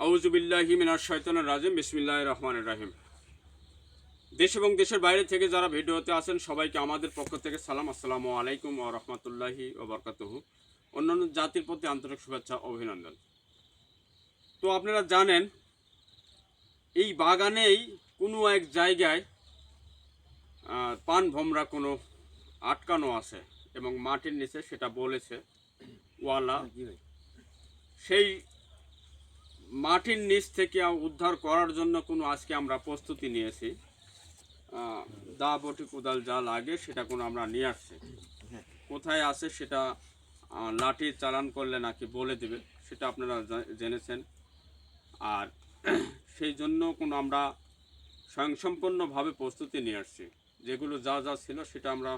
আউযু বিল্লাহি মিনাশ শাইতানির রাজিম বিসমিল্লাহির রহমানির রহিম। দেশ এবং দেশের বাইরে থেকে যারা ভিডিওতে আছেন সবাইকে আমাদের পক্ষ থেকে সালাম, আসসালামু আলাইকুম ওয়া রাহমাতুল্লাহি ওয়া বারাকাতুহু। অন্যান্য জাতির প্রতি আন্তরিক শুভেচ্ছা ও অভিনন্দন। তো আপনারা জানেন এই বাগানেই কোনো এক জায়গায় পান ভমরা কোনো আটকানো আছে এবং মাটির নিচে সেটা বলেছে ওয়ালা। সেই মাটির নিচ থেকে উদ্ধার করার জন্য কোনো আজকে আমরা প্রস্তুতি নিয়েছি। দা বটি কোদাল যা লাগে সেটা কোনো আমরা নিয়ে আসছি। কোথায় আছে সেটা লাঠি চালান করলে নাকি বলে দেবে, সেটা আপনারা জেনেছেন। আর সেই জন্য কোনো আমরা স্বয়ংসম্পন্নভাবে প্রস্তুতি নিয়ে আসছি। যেগুলো যা যা ছিল সেটা আমরা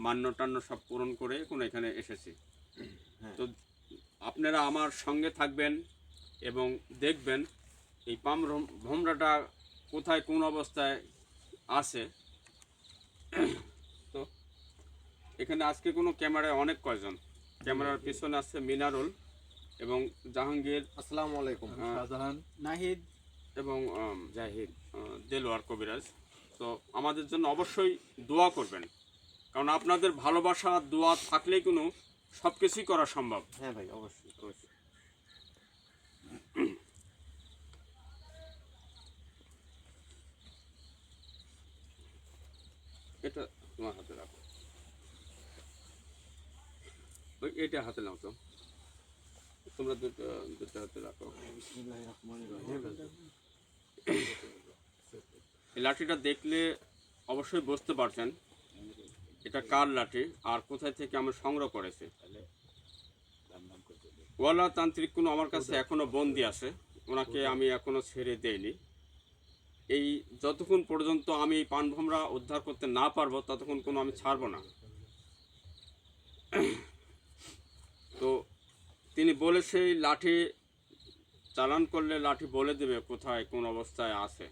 মান্য টান্য সব পূরণ করে কোনো এখানে এসেছি। তো আপনারা আমার সঙ্গে থাকবেন এবং দেখবেন এই পাম ভমরাটা কোথায় কোন অবস্থায় আছে। তো এখানে আজকে কোনো ক্যামেরায় অনেক কয়জন, ক্যামেরার পিছনে আছে মিনারুল এবং জাহাঙ্গীর, আসসালামু আলাইকুম, শাহজাহান, নাহিদ এবং জাহিদ। দেলোয়ার কবিরাজ। তো আমাদের জন্য অবশ্যই দোয়া করবেন, কারণ আপনাদের ভালোবাসা দোয়া থাকলেই কোনো সব কিছুই করা সম্ভব। হ্যাঁ ভাই, অবশ্যই অবশ্যই। এটা তোমার হাতে রাখো, ওই এটা হাতে নাও তো, তোমরা দুটো হাতে রাখো। বিসমিল্লাহির রহমানির রহিম। এই লাঠিটা দেখলে অবশ্যই বুঝতে পারছেন এটা কার লাঠি আর কোথায় থেকে আমি সংগ্রহ করেছি। ওয়ালা তান্ত্রিক কোনো আমার কাছে এখনো বন্দি আছে, ওনাকে আমি এখনো ছেড়ে দেইনি। এই যতক্ষণ পর্যন্ত আমি পানভমরা উদ্ধার করতে না পারবো ততক্ষণ কোনো আমি ছাড়বো না। তো তিনি বলে সেই লাঠি চালান করলে লাঠি বলে দেবে কোথায় কোন অবস্থায় আছে।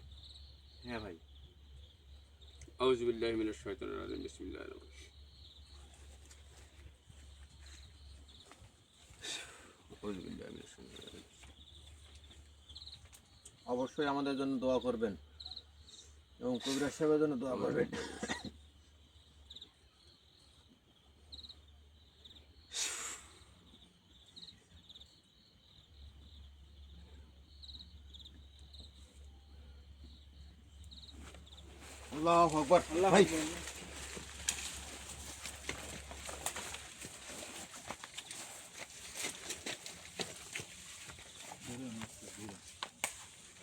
হ্যাঁ ভাই। আউযু বিল্লাহি মিনাশ শাইতানির রাজিম বিসমিল্লাহির রহমানির রহিম। আউযু বিল্লাহি মিনাশ শাইতানির রাজিম। অবশ্যই আমাদের জন্য দোয়া করবেন এবং কবিরাজ সাহেবের জন্য দোয়া করবেন। আল্লাহু আকবার। ভাই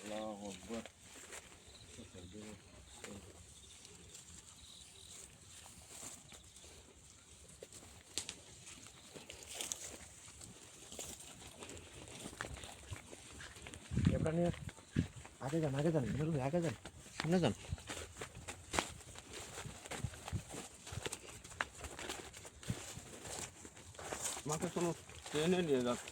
আল্লাহু আকবার। ক্যামেরা নিয়ে আগে যান, আগে যান, আগে যান, সামনে যান। আমাকে কোনো ট্রেনে নিয়ে যাচ্ছে।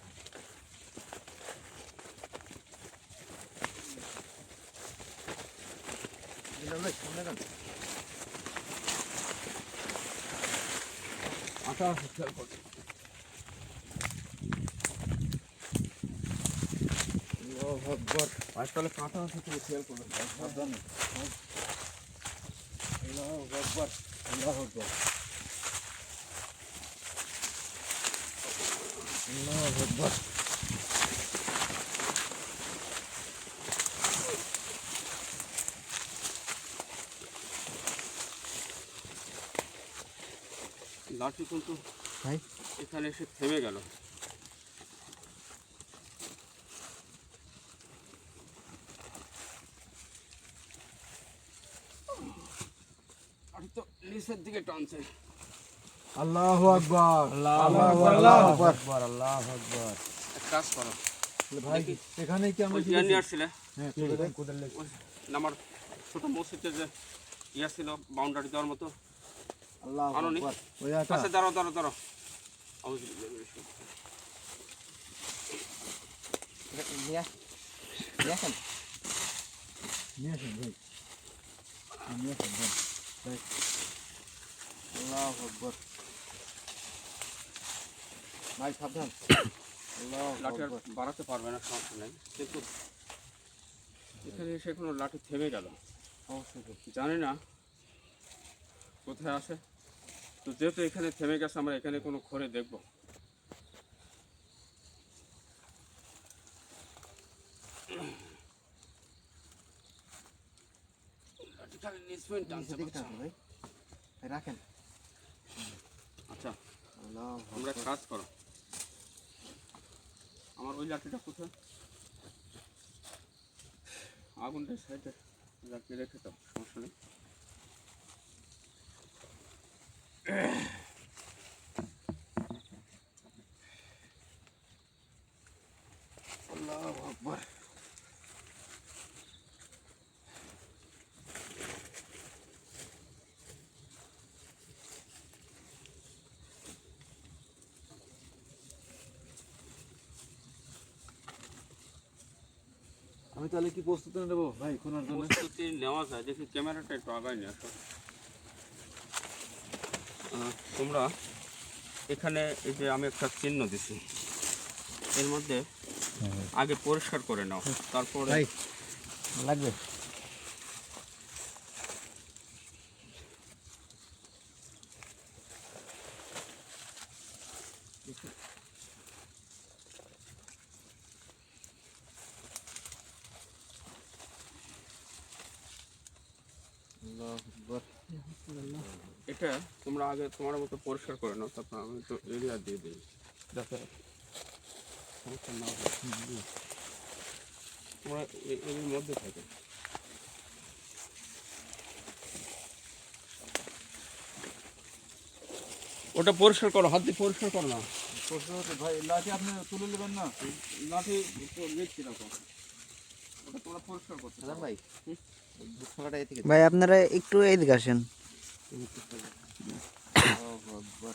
ভাই সামনে যান। আটা খেয়াল করছে। আল্লাহু আকবার। আজকালে কাঁটা আছে তুমি খেয়াল করবে, সাবধানে। আল্লাহু আকবার। আল্লাহু আকবার। আল্লাহু আকবার। লাঠি কিন্তু ভাই এখানে এসে থেমে গেল। আর তো নিচের দিকে টানছে। আল্লাহু আকবার। আল্লাহু আকবার। আল্লাহু আকবার। আল্লাহু আকবার। এক কাজ করো, ভাই এখানে কি আমরা ওই চেয়ার নিয়ে আসছিলে হ্যাঁ কোদাল লেগে আমার ছোট মসজিদে যে ইয়া ছিল বাউন্ডারি দেওয়ার মতো। আল্লাহু আনোনি? আকবার। ওই আটা আচ্ছা দাঁড়াও দাঁড়াও দাঁড়াও। আউযু বিল্লাহি মিনাশ শাইতানির নিয়ে আসেন। নিয়ে আসেন ভাই। নিয়ে আসেন ভাই। আল্লাহু আকবার। ভাই সাবধান। আল্লাহু লাঠি আর আকবার। বাড়াতে পারবে না, সমস্যা নেই, কিন্তু এখানে এসে কোনো লাঠি থেমে গেল, জানি না কোথায় আসে। তো যেহেতু এখানে থেমে গেছে, আমরা এখানে কোনো ঘরে দেখবো। রাখেন। আচ্ছা, আমরা কাজ করো, আমার ওই লাঠিটা কোথায়? আগুনটা সাইডে লাগিয়ে রেখে দাও, সমস্যা নেই। আল্লাহু আকবার। আমি তাহলে কি প্রস্তুতি নেবো ভাই খোনার জন্য? প্রস্তুতি নেওয়া যায়, দেখি ক্যামেরাটা একটু আগায় নিয়ে আসো। তোমরা এখানে এই যে আমি একটা চিহ্ন দিছি, এর মধ্যে আগে পরিষ্কার করে নাও, তারপরে ভাই লাগবে। আল্লাহু আকবার। এটা তোমরা আগে তোমার মতো পরিষ্কার করে নাও, তারপর আমি একটু এরিয়া দিয়ে দিই যাতে সমস্যা না হয়। তোমরা এর মধ্যে থাকে। ওটা পরিষ্কার করো, হাত দিয়ে পরিষ্কার করো না। প্রশ্ন হচ্ছে ভাই লাঠি আপনি তুলে নেবেন না? লাঠি দেখছি না, ওটা তোমরা পরিষ্কার করতে দাদা ভাই ধূপখালাটা এদিকে। ভাই আপনারা একটু এদিকে আসেন। আল্লাহু আকবার।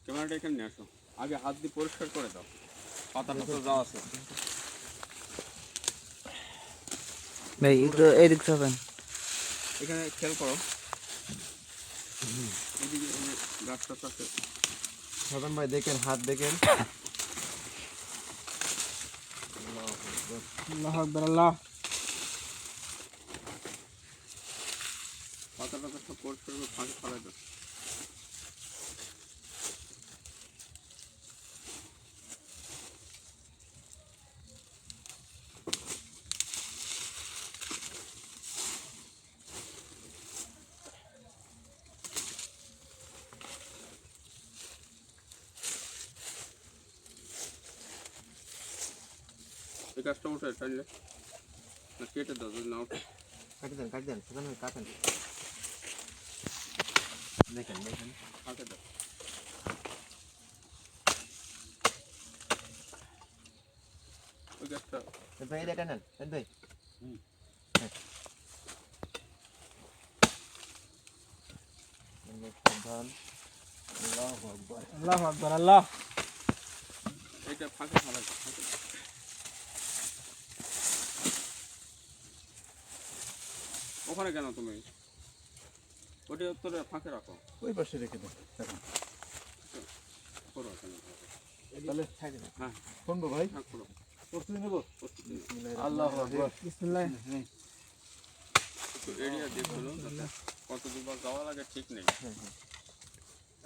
ক্যামেরাটা এখানে নিয়ে আসো, আগে হাত দিয়ে পরিষ্কার করে দাও, পাতা টাতা যা আছে। ভাই একটু এদিক যাবেন। এখানে খেয়াল করো, এদিকে এই যে গাছটা আছে, সাধারণ ভাই দেখেন, হাত দেখেন। আল্লাহু আকবার। আল্লাহ পাতা টাতা সব পরিষ্কার করে ফাঁকে ফেলাই দাও। এই গাছটা উঠে টাইলে না কেটে দাও, যদি না উঠে কাটি দেন সাধারণ ভাই কাটেন। দেখেন দেখেন ফাঁকে দাও। ওই গাছটা ভাই এটা নেন ভাই। সাবধান। আল্লাহু আকবার। আল্লাহু আকবার। আল্লাহ এইটা ফাঁকে ফেলাই দাও, ফাঁকে দাও। ওখানে কেন তুমি? ওটা উত্তরে ফাঁকে রাখো, ওই পাশে রেখে দেন। করো এখানে। তাহলে থাকে না। হ্যাঁ শুনবো ভাই, হ্যাঁ করো, প্রস্তুতি নেবো। প্রস্তুতি নাও। আল্লাহু আকবার। বিসমিল্লাহ। একটু এরিয়া দিয়ে ফেলো, যাতে কত দূর যাওয়া লাগে ঠিক নেই।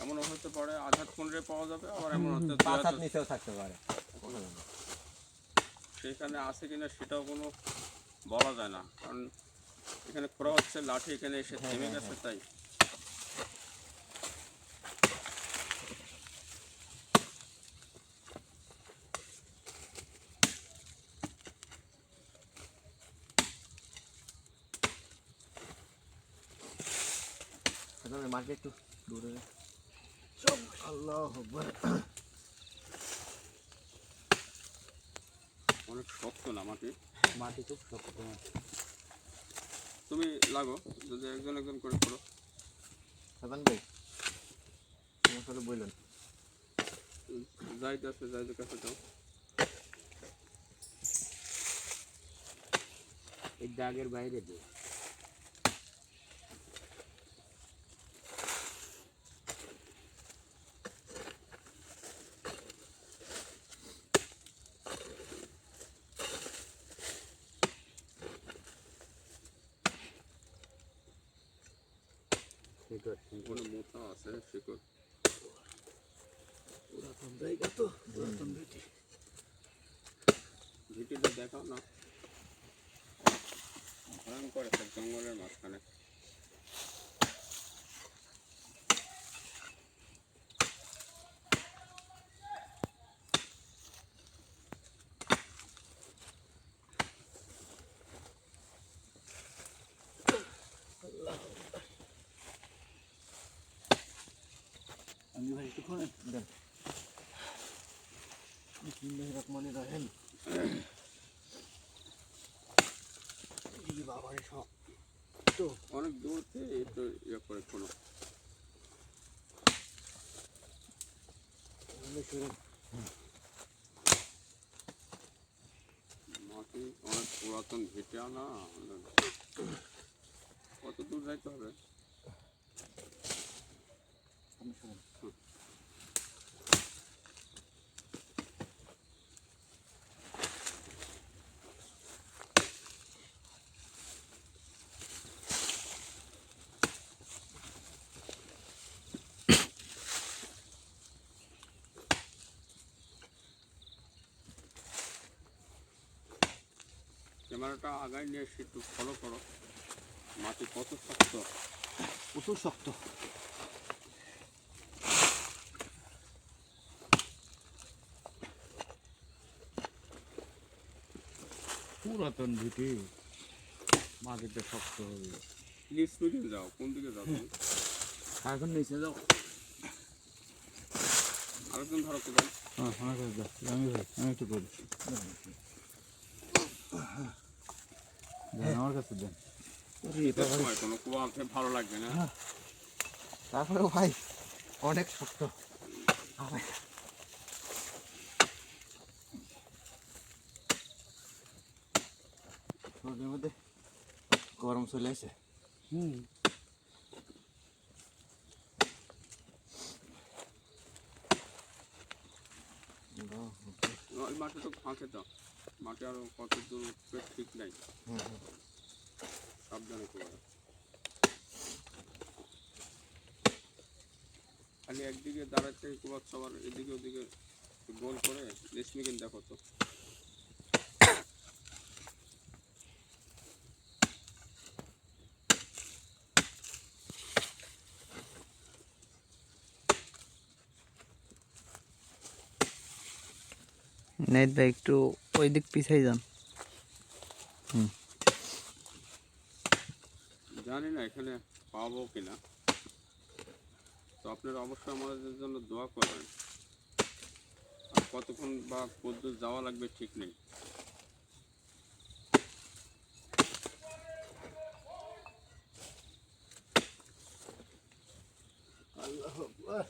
এমনও হতে পারে আধার ফোনরে পাওয়া যাবে, আবার এমন হতে পাঁচ হাত নিচেও থাকতে পারে। সেখানে আছে কিনা সেটাও কোনো বলা যায় না, কারণ এখানে খোঁড়া হচ্ছে, লাঠি এখানে এসে থেমে গেছে তাই। সাধারণ মাটি একটু দূরে। আল্লাহু আকবার। অনেক শক্ত না মাটি, মাটি খুব শক্ত। তুমি লাগো, যদি একজন একজন করে করো। সাধারণ ভাই তোমার সাথে বললেন যাইতে আছে, যাইতে কাছে যাও। এই দাগের বাইরে দিয়ে কোনো মোটা আছে শিকড়। পুরাতন জায়গা তো, পুরাতন ভিটি। ভিটিটা দেখাও না, ভয়ঙ্কর একটা জঙ্গলের মাঝখানে। আমি ভাই একটু খোলেন দেন। বিসমিল্লাহির রহমানির রহিম। এই বাবারে সব তো অনেক দূর থেকে একটু ইয়ে করে শোনো। মাটি অনেক পুরাতন ভিটা না, কত দূর যাইতে হবে? ক্যামেরাটা আগায় নিয়ে এসে একটু ফলো করো, মাটি কত শক্ত। প্রচুর শক্ত। পুরাতন ভিটি, মাটিটা শক্ত হবে। প্লিজ মিডিল যাও, কোন দিকে যাও তুমি? এখন নিচে যাও। আরেকজন ধরো কোথায়? হ্যাঁ হ্যাঁ আমি ভাই আমি একটু করি। আমার কাছে দেন। শীতের সময় কোনো কুয়াতে ভালো লাগবে না। তারপরেও ভাই অনেক শক্ত। শরীরের মধ্যে গরম চলে আসে। ওই মাটি তো ফাঁকে দাও, মাটি আরো কত দূর উঠবে ঠিক নাই, সাবধানে কুয়া। খালি একদিকে দাঁড়াচ্ছে কুয়ার সবার এদিকে ওদিকে গোল করে রেশমিকে দেখো তো। নাইট ভাই একটু ওই দিক পিছাই যান। জানি না এখানে পাবো কিনা, তো আপনারা অবশ্যই আমাদের জন্য দোয়া করবেন। আর কতক্ষণ বা কতদূর যাওয়া লাগবে ঠিক নেই। আল্লাহু আকবার।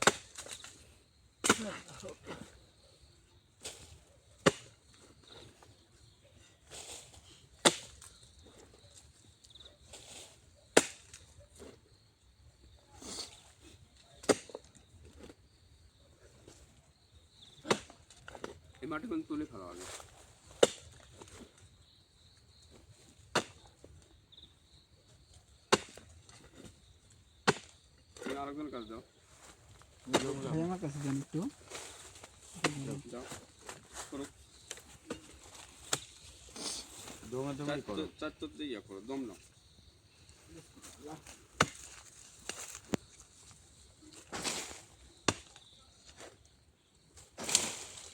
এই মাটি কিন্তু তুলে ফেলা হবে। তুমি আরেকজন কাজ দাও, ভাই আমার কাছে যান একটু। যাও করো, দমে দমে করো। চার দিয়ে ইয়া করো, দম নাও।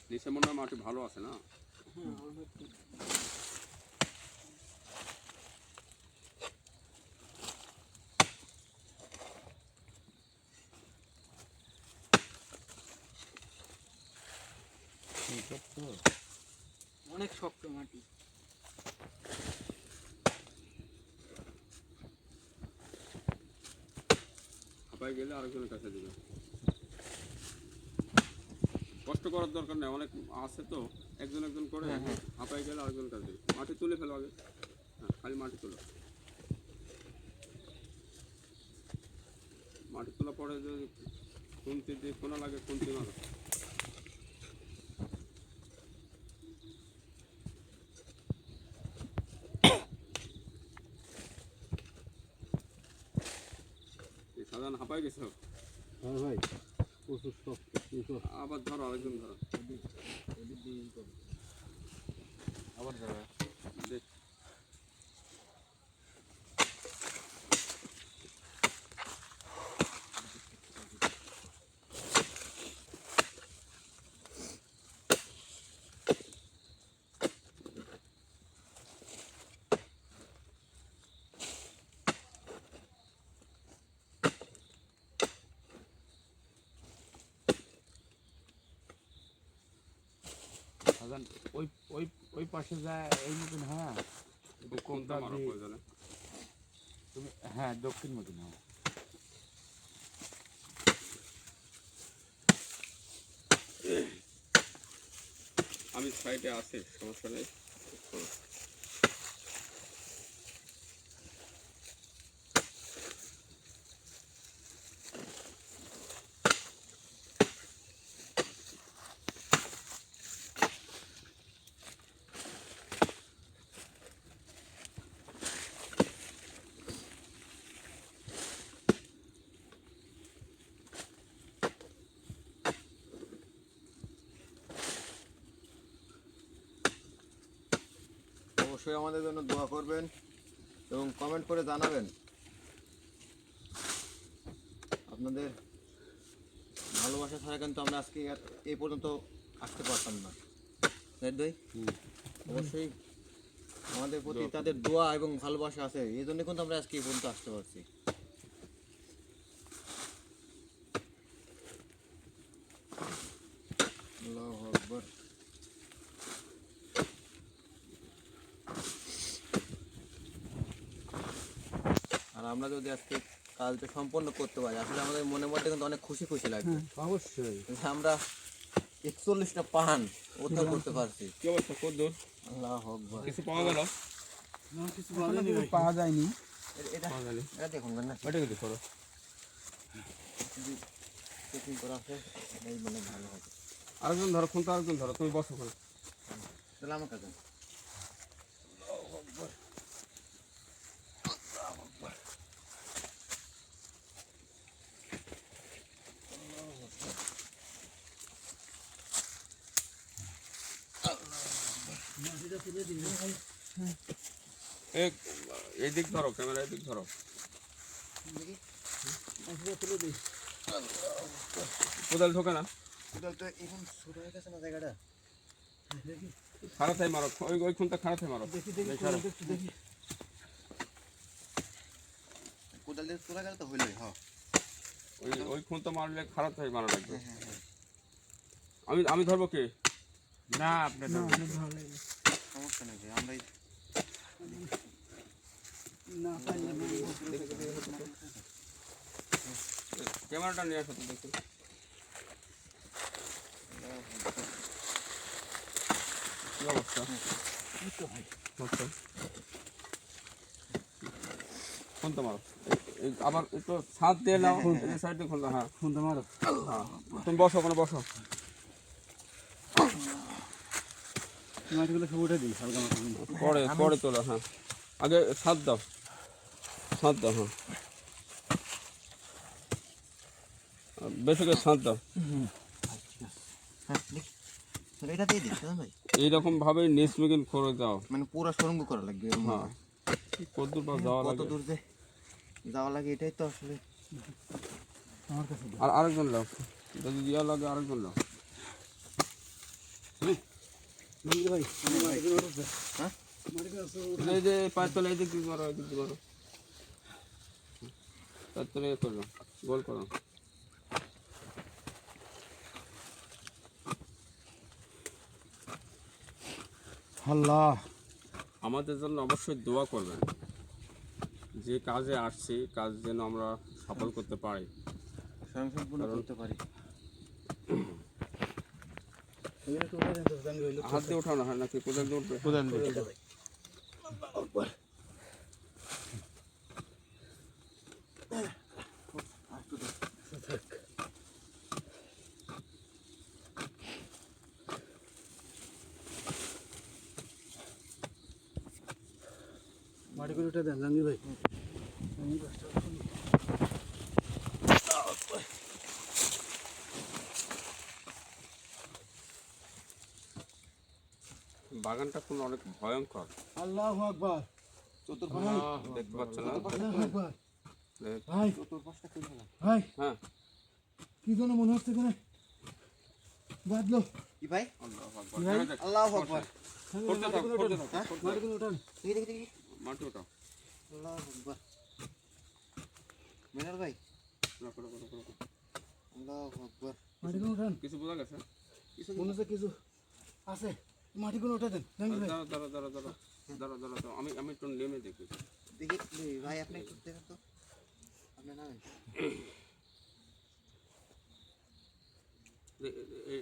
নিচে মনে হয় মাটি ভালো আছে না? অনেক শক্ত মাটি। হাঁপাই গেলে আরেকজনের কাছে দিবে, কষ্ট করার দরকার নেই, অনেক আছে তো, একজন একজন করে হাঁপাই গেলে আরেকজনের কাছে দিবে। মাটি তুলে ফেলো আগে, হ্যাঁ খালি মাটি তোলো। মাটি তোলা পরে যদি খুন্তি দিয়ে কোনা লাগে খুন্তি মারো। নিচে সাজান হাঁপাই গেছো, হ্যাঁ ভাই প্রচুর শক্ত কিন্তু আবার ধরো, আরেকজন ধরো। আবার যাবে দেখ, সাজান ওই ওই ওই পাশে যায় এই মতন, হ্যাঁ কোনটা মারো প্রয়োজনে? তুমি হ্যাঁ দক্ষিণ মতন, হ্যাঁ আমি সাইডে আছি, সমস্যা নেই। অবশ্যই আমাদের জন্য দোয়া করবেন এবং কমেন্ট করে জানাবেন। আপনাদের ভালোবাসা ছাড়া কিন্তু আমরা আজকে এই পর্যন্ত আসতে পারতাম না। জাহিদ ভাই, অবশ্যই আমাদের প্রতি তাদের দোয়া এবং ভালোবাসা আছে, এই জন্য কিন্তু আমরা আজকে এই পর্যন্ত আসতে পারছি। আল্লাহু আকবার। আর আমরা যদি আজকে কাজটা সম্পন্ন করতে পারি, আসলে আমাদের মনের মধ্যে কিন্তু অনেক খুশি খুশি লাগবে। অবশ্যই যে আমরা 41টা পান উদ্ধার করতে পারছি। কি অবস্থা, কত দূর? আল্লাহু আকবার। কিছু পাওয়া গেল? পাওয়া যায়নি। এটা পাওয়া গেল, এটা দেখুন না, ওইটা কিন্তু করো। চেকিং করা আছে, এই মানে ভালো হবে। আরেকজন ধরো, খুন তো আরেকজন ধরো, তুমি বসো ওখানে। তাহলে আমার কাছে এই দিক ধরো, ক্যামেরা এই দিক ধরো। কোদাল ঢোকে না, কোদাল তো এখন ছোট হয়ে গেছে না জায়গাটা। খারাপ মারো, ওই ওই খুনটা খারাপ মারো। কোদাল দিয়ে তোলা গেলে তো হইলই, হ্যাঁ ওই ওই খুনটা মারলে খারাপ মারা লাগবে। আমি আমি ধরবো কি? না আপনি সমস্যা নেই ভাই, আমরাই ক্যামেরাটা নিয়ে আসো তো দেখি। কি অবস্থা? আচ্ছা, খুনটা মারো। আবার একটু ছাদ দিয়ে নাও, এই সাইডে খুলতে। হ্যাঁ, ফোনটা মারো। হ্যাঁ, তুমি বসো, ওখানে বসো। মাটিগুলো সব উঠে দিই হালকা মাটি। পরে পরে তোলো। হ্যাঁ, আগে ছাদ দাও, ছাদ দাও। হ্যাঁ, বেশি করে ছাদ দাও। হ্যাঁ দেখ, তাহলে এটা দিয়ে দিস ভাই, এইরকম ভাবে নিচমিগিন করে দাও। মানে পুরো সুরঙ্গ করা লাগবে। হ্যাঁ, কত দূর বা যাওয়া কত লাগে? দূর যে যাওয়া লাগে এটাই তো আসলে। আমার কাছে আর আরেকজন লাও, যদি ইয়া লাগে আরেকজন লাও। ভাই হ্যাঁ এই যে পায়ের তলে এদিক দিয়ে মারো, এদিক দিয়ে মারো। পায়ের তলে ইয়ে করো, গোল করো। আল্লাহ আমাদের জন্য অবশ্যই দোয়া করবেন, যে কাজে আসছি কাজ যেন আমরা সফল করতে পারি। স্বয়ংসম্পূর্ণ করতে পারি। হাত দিয়ে ওঠানো হয় নাকি কোদাল দিয়ে উঠবে? কোদাল দিয়ে মাটিগুলো উঠে দেন জাহাঙ্গীর ভাই। বাগানটা কোন অনেক ভয়ঙ্কর। আল্লাহু আকবার। দেখতে পাচ্ছেন না? আল্লাহু আকবার। দেখ। ভাই ভাই হ্যাঁ কি যেন মনে হচ্ছে এখানে বাদলো। কি ভাই? আল্লাহু আকবার। ভাই? দেখ, দেখ। আল্লাহু আকবার। করতে থাক, করতে থাক, হ্যাঁ? করতে থাক। মাটিগুলো ওঠান। দেখি দেখি দেখি। মাটি ওঠাও। আল্লাহু আকবার। মিনার ভাই, করো, করো, করো, করো। আল্লাহু আকবার। মাটিগুলো ওঠান। কিছু বোঝা গেছে? মনে হচ্ছে কিছু আছে। মাটিগুলো উঠে দেন জাহাঙ্গীর ভাই। দাঁড়াও, দাঁড়াও, দাঁড়াও, দাঁড়াও। দাঁড়াও, দাঁড়াও, দাঁড়াও। আমি একটু নেমে দেখি। দেখি ভাই, আপনি একটু দেখেন তো। আপনি নামেন।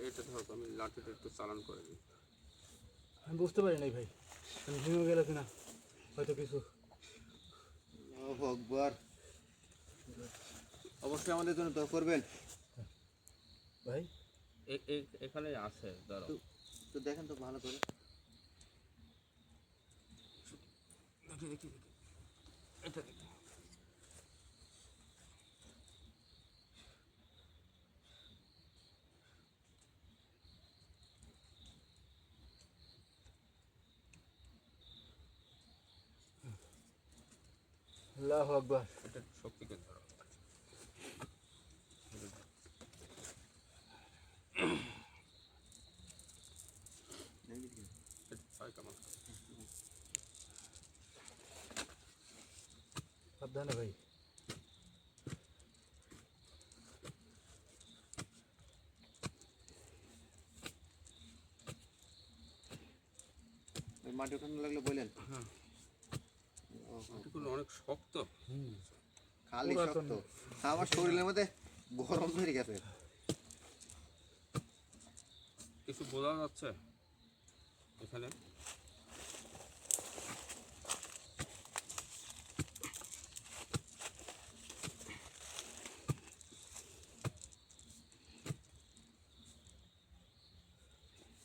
এটা ধরো তো, আমি লাঠিটা একটু চালান করে দিই। আমি বুঝতে পারি নাই ভাই, আমি ভেঙে গেল কিনা, হয়তো কিছু। আল্লাহু আকবার। অবশ্যই আমাদের জন্য দোয়া করবেন। ভাই এখানে আছে, দাঁড়াও। তো দেখেন তো ভালো করে। দেখি, দেখি, দেখি। এটা দেখি। আল্লাহু আকবার। এটা একটু শক্তিকে ধরো। এটা ছয় কামান। সাবধানে ভাই। ওই মাটি উঠানো লাগলে বলেন। হ্যাঁ। মাটিগুলো অনেক শক্ত। খালি শক্ত। আমার শরীরের মধ্যে গরম ধরে গেছে। কিছু বোঝা যাচ্ছে এখানে?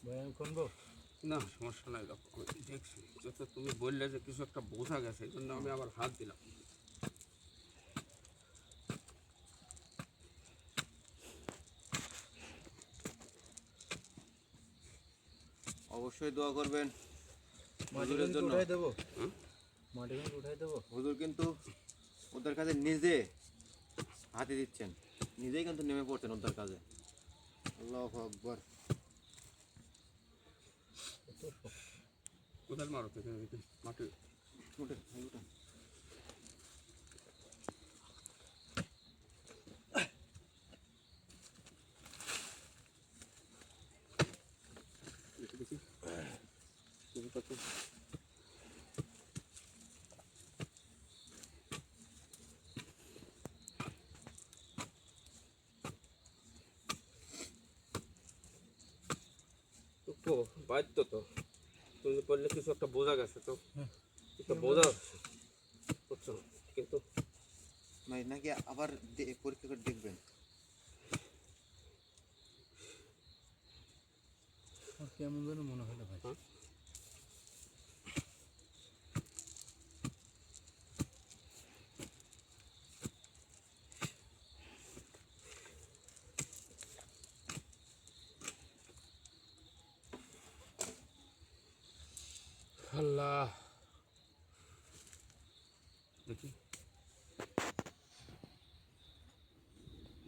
ভাই আমি খুনবো? না, সমস্যা নাই, দেখো আমি দেখছি। যত তুমি বললে যে কিছু একটা বোঝা গেছে, এই জন্য আমি আবার হাত দিলাম। অবশ্যই দোয়া করবেন মাটিগুলো হুজুরের জন্য। উঠাই দেবো? হুম? মাটিগুলো উঠাই দেবো? হুজুর কিন্তু ওদের কাছে নিজে হাতে দিচ্ছেন, নিজেই কিন্তু নেমে পড়ছেন ওদের কাজে। আল্লাহু আকবার। কোদাল মারো তো এখানে, দেখি মাটি। উঠেন, উঠেন। দেখি, দেখি। দেখি কত। তো বাধ্য তো, তুমি বললে কিছু একটা বোঝা গেছে, তো কিছু বোঝা যাচ্ছে, বুঝছো? কিন্তু ভাই নাকি আবার পরীক্ষা করে দেখবেন? আমার কেমন যেন মনে হলো ভাই। হ্যাঁ? আল্লাহ, দেখি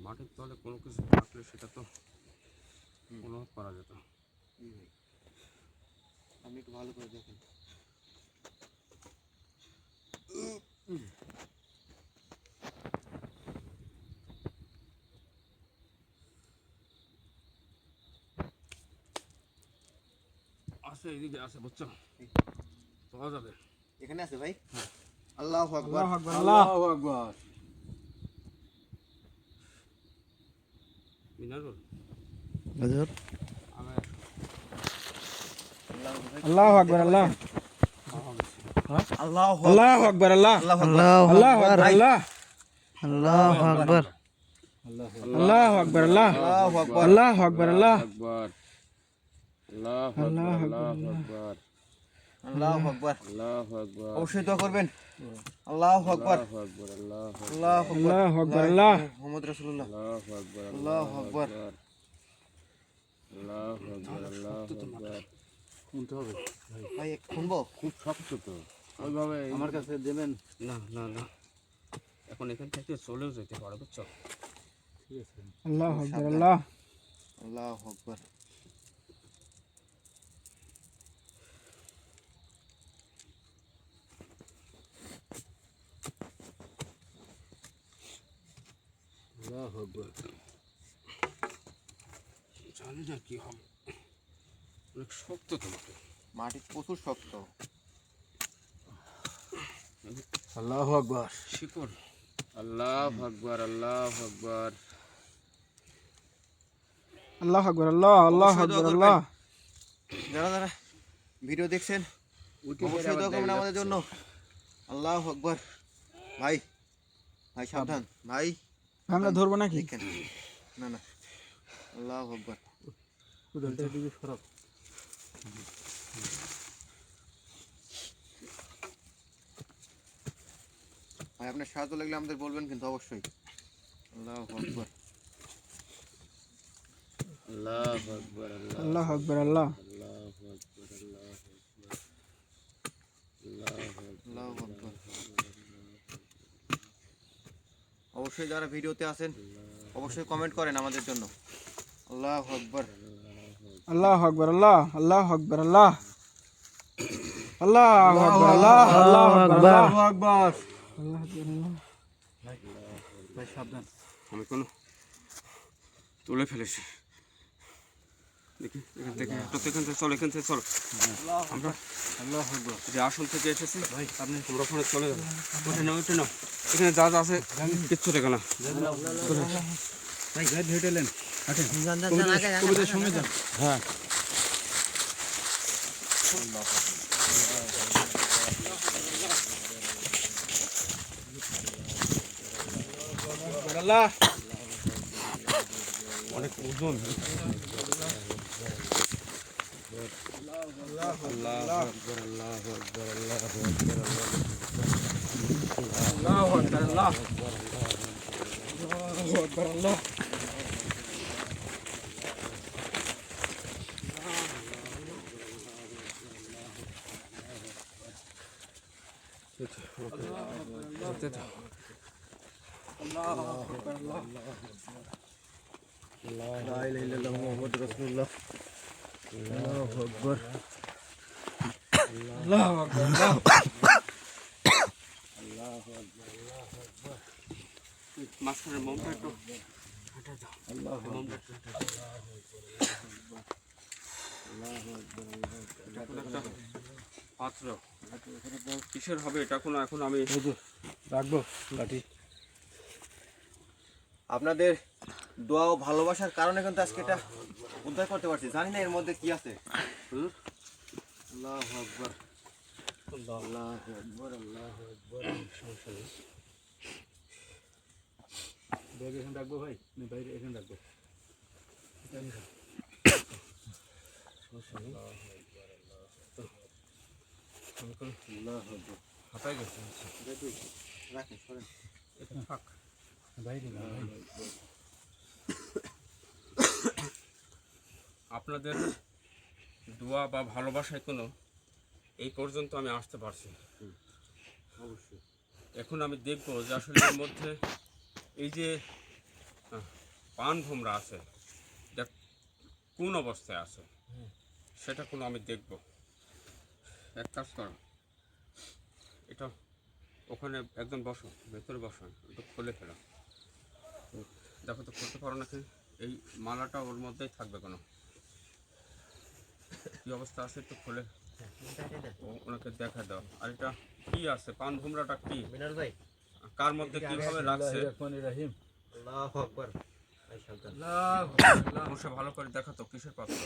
মাটির তলে কোনো কিছু থাকলে সেটা তো অনুভব করা যেত। জি ভাই, আপনি একটু ভালো করে দেখেন। আছে, এইদিকে আছে, বুঝছো? পাওয়া যাবে। এখানে আছে ভাই। আল্লাহু আকবার। আল্লাহু আকবার। আল্লাহু আকবার। মিনারুল, হুজুর আমি আল্লাহু আকবার। আল্লাহ আল্লাহু আল্লাহু আকবার। আল্লাহ আল্লাহু আকবার। আল্লাহ আল্লাহু আকবার। আল্লাহু আকবার। আল্লাহ আল্লাহু আকবার। আল্লাহু আকবার। আল্লাহ আকবার, আল্লাহু আল্লাহু আকবার, আকবার। আল্লাহু আকবার। আল্লাহু আকবার, অবশ্যই দোয়া করবেন। আল্লাহু আকবার। আল্লাহু আকবার, আল্লাহু আকবার, আল্লাহু আকবার। আল্লাহু আকবার। আল্লাহ মুহাম্মদ রাসূলুল্লাহ। আল্লাহু আকবার, আল্লাহু আকবার। আল্লাহু আকবার, আল্লাহু আকবার। শুনতে হবে ভাই। ভাই শুনবো? খুব শক্ত তো ওইভাবে আমার কাছে দেবেন? না না না, এখন এখান থেকে চলেও যেতে পারে, বুঝছো? ঠিক আছে। আল্লাহু আকবার সাবধান। আল্লাহ আল্লাহু আকবার। আল্লাহু আকবার। জানি না কি হবে, অনেক শক্ত তোমাকে। মাটি প্রচুর শক্ত। আল্লাহু আকবার। শিকড়। আল্লাহ আকবার, আল্লাহ আকবার। আল্লাহু আকবার আল্লাহ আল্লাহু অবশ্যই দোয়া আকবার করবেন। আল্লাহ যারা যারা ভিডিও দেখছেন অবশ্যই দোয়া করবেন আমাদের জন্য। আল্লাহু আকবার। ভাই ভাই সাবধান ভাই। আমরা ধরবো নাকি? দেখেন না না, আল্লাহু আকবার। উদলটা দিকে সরাব। ভাই আপনার সাহায্য লাগলে আমাদের বলবেন কিন্তু অবশ্যই। আল্লাহু আকবার। আল্লাহ আকবার, আল্লাহ আল্লাহু আকবার আল্লাহ আল্লাহু আকবার। অবশ্যই যারা ভিডিওতে আছেন অবশ্যই কমেন্ট করেন আমাদের জন্য। আল্লাহু আকবার। আল্লাহু আকবার আল্লাহ আল্লাহু আকবার আল্লাহ আল্লাহু আকবার আল্লাহ আল্লাহু আকবার আল্লাহু আকবার আল্লাহু আকবার ভাই সাবধান। আমি কোনো তুলে ফেলেছি, দেখি এখান থেকে একটু, এখান থেকে চলো, এখান থেকে চলো। আমরা আল্লাহু আকবার। যে আসন থেকে এসেছি ভাই আপনি তোমরা ওখানে চলে যাবে। উঠে নাও, উঠে নাও, এখানে যা যা আছে কিচ্ছু রেখে না। ভাই ঘর ধেটেলেন। হাঁটেন। যান যান কবিতার সঙ্গে যান। হ্যাঁ, আল্লাহ অনেক ওজন। আল্লাহু আকবার আল্লাহ আল্লাহু আকবার আল্লাহ লা ইলাহা ইল্লাল্লাহু মুহাম্মাদুর রাসূলুল্লাহ। আল্লাহু আকবার। আল্লাহু আকবার আল্লাহ মাঝখানের মোমটা একটু হাঁটা দাও। মোমটা একটু হাঁটা দাও। এটা কোনো একটা পাত্র, কিসের হবে এটা কোনো, এখন আমি রাখবো লাঠি। আপনাদের দোয়া ও ভালোবাসার কারণে কিন্তু আজকে এটা উদ্ধার করতে পারছি। জানি না এর মধ্যে কি আছে। আল্লাহু আকবার। আল্লাহু আকবার। আল্লাহু আকবার। ব্যাগ এখানে রাখবো ভাই, না বাইরে এখানে রাখবো? হাঁপাই গেছে। রাখেন, সরেন। থাক। বাইরে না ভাই। আপনাদের দোয়া বা ভালোবাসায় কোনো এই পর্যন্ত আমি আসতে পারছি। অবশ্যই। এখন আমি দেখবো যে আসলে এর মধ্যে এই যে পান ভোমরা আছে, এটা কোন অবস্থায় আছে সেটা কোনো আমি দেখব। এক কাজ করো, এটা ওখানে একজন বসো, ভেতরে বসো, একটু খুলে ফেলো। দেখো তো খুলতে পারো নাকি? এই মালাটা ওর মধ্যেই থাকবে, কোনো কী অবস্থা আছে একটু খুলে ওনাকে দেখা দাও। আর এটা কি আছে, পান ভুমরাটা কি, মিনাল ভাই, কার মধ্যে কিভাবে রাখছে? রহমানির রহিম। আল্লাহু আকবার। ভাই সাবধান। অবশ্যই ভালো করে দেখা তো, কিসের পাত্র?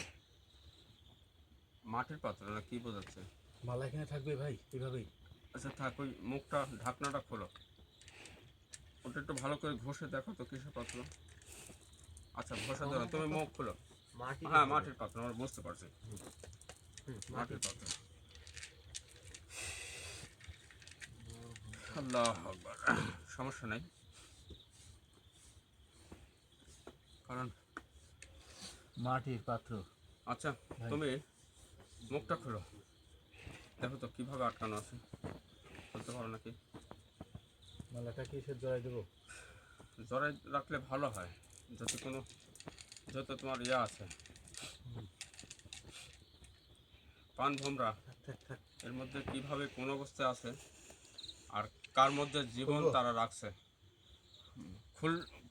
মাটির পাত্র না কি বোঝাচ্ছে? মালা এখানে থাকবে ভাই, এভাবেই। আচ্ছা থাক, ওই মুখটা, ঢাকনাটা খোলো, ওটা একটু ভালো করে ঘষে দেখো তো কিসের পাত্র। আচ্ছা ঘষে দাও না, তুমি মুখ খোলো। হ্যাঁ মাটির পাত্র, আমরা বুঝতে পারছি, মাটির পাত্র। আল্লাহ আকবার। সমস্যা নাই, কারণ মাটির পাত্র। আচ্ছা তুমি মুখটা খোলো, দেখো তো কিভাবে আটকানো আছে, বলতে পারো নাকি? মালাটা কি সে জড়াই দেবো? জ্বরে রাখলে ভালো হয়, যত তোমার আছে পান ভোমরা, এর মধ্যে কিভাবে কোন অবস্থায় আছে আর কার মধ্যে জীবন তারা রাখছে।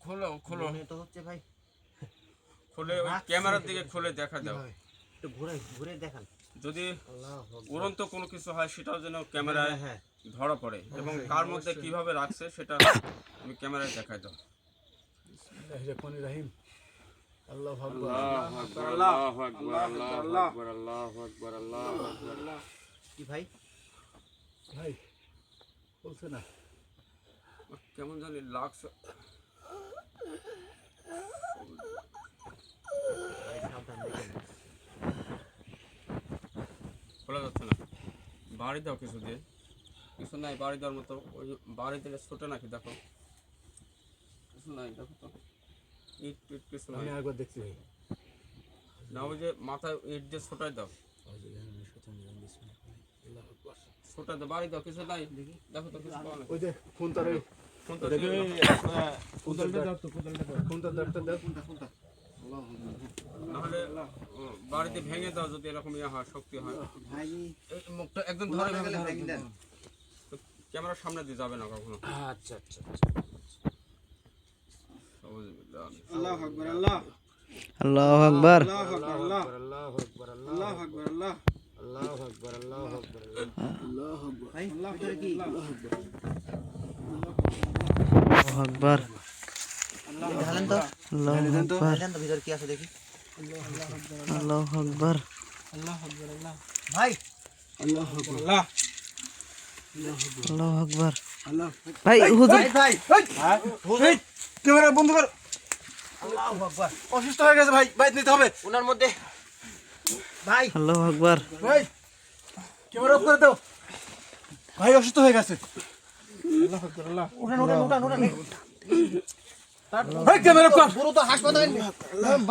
খোলো মনে তো হচ্ছে ভাই, খুলে ওই ক্যামেরার দিকে খুলে দেখা দাও। একটু ঘুরে ঘুরে দেখান। যদি আল্লাহু আকবার। উড়ন্ত কোনো কিছু হয় সেটাও যেন ক্যামেরায় হ্যাঁ ধরা পড়ে, এবং কার মধ্যে কিভাবে রাখছে সেটা আমি ক্যামেরায় দেখাই দাও। বিসমিল্লাহির রহমানির রহিম। আল্লাহু আকবার। আল্লাহু আকবার, আল্লাহু আকবার, আল্লাহু আকবার, আল্লাহু আকবার, আল্লাহু আকবার। কি ভাই, ভাই বলছে না কেমন জানি লাগছে। ভাই সাবধান দেখেন। খোলা যাচ্ছে না, বাড়ি দাও কিছু দিয়ে। কিছু নাই বাড়ি দেওয়ার মতো, ওই বাড়ি দিলে ছোটো নাকি? দেখো কিছু নাই, দেখো তো ইট টিট কিছু নাই। আমি একবার দেখছি ভাই। না ওই যে মাথায় ইট দিয়ে ছোটাই দাও, ছোটা দাও, বাড়ি দাও, কিছু নাই। দেখো তো কিছু পাওয়া নাই। ওই যে ফোন তার ওই ফোন তো দেখি, ছিল। কোদালটা দাও তো, কোদালটা দাও। নাহলে বাড়িতে ভেঙে দাও যদি এরকম ইয়ে হয়, শক্তি হয়। ভাই এই মুখটা একদম ধরে গেলে ভেঙে দেন। ক্যামেরার সামনে দিয়ে যাবে না কখনো। আচ্ছা আচ্ছা আল্লাহু আকবার, আল্লাহ আল্লাহু আকবার আল্লাহু আকবার, আল্লাহ আল্লাহু আকবার, আল্লাহু আকবার, আল্লাহ আল্লাহু আকবার, আল্লাহু আকবার, আল্লাহু আকবার। ভাই ভিতরে কি? আল্লাহু আকবার ঢালেন তো, আল্লাহু আকবার ঢালেন তো ভিতরে কি আছে দেখি। আল্লাহু আকবার ভাই আল্লাহু আকবার, আল্লাহ আল্লাহু আকবার আল্লাহ। ভাই হুজুর ভাই এই ক্যামেরা বন্ধ কর, আল্লাহু আকবার। অসুস্থ হয়ে গেছে ভাই, বাইরে নিতে হবে ওনার মধ্যে ভাই আল্লাহু আকবার ভাই, ক্যামেরা অফ করে দাও, ভাই অসুস্থ হয়ে গেছে। আল্লাহু আকবার, আল্লাহ। উঠান উঠান উঠান উঠান। ভাই ক্যামেরা অফ কর। পুরো তো হাসপাতালে